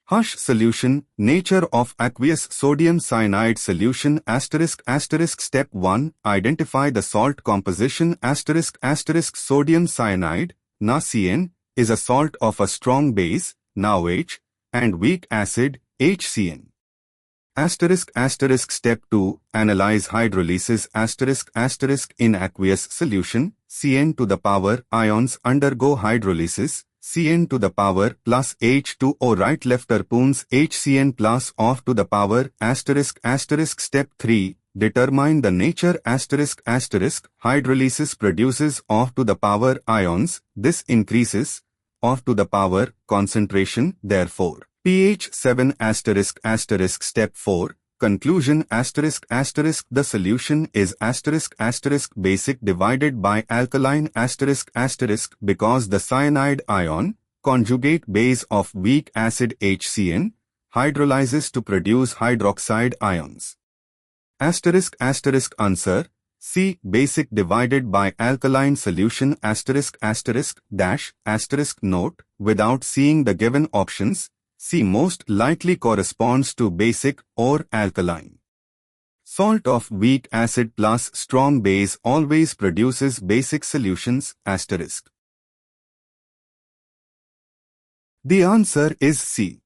Solution. Nature of aqueous sodium cyanide solution ***. Step 1. Identify the salt composition ***. Sodium cyanide, NaCN, is a salt of a strong base, NaOH, and weak acid, HCN. Step 2. Analyze hydrolysis ***. In aqueous solution, Cn to the power ions undergo hydrolysis, Cn to the power plus H2O right left terpenes HCN plus off to the power ***. Step 3. Determine the nature ***. Hydrolysis produces off to the power ions. This increases off to the power concentration, therefore pH 7 ***. Step 4. Conclusion ***. The solution is ***. Basic divided by alkaline ***. Because the cyanide ion, conjugate base of weak acid HCN, hydrolyzes to produce hydroxide ions. Answer. C. Basic divided by alkaline solution ***. Note, without seeing the given options, C most likely corresponds to basic or alkaline. Salt of weak acid plus strong base always produces basic solutions ***. The answer is C.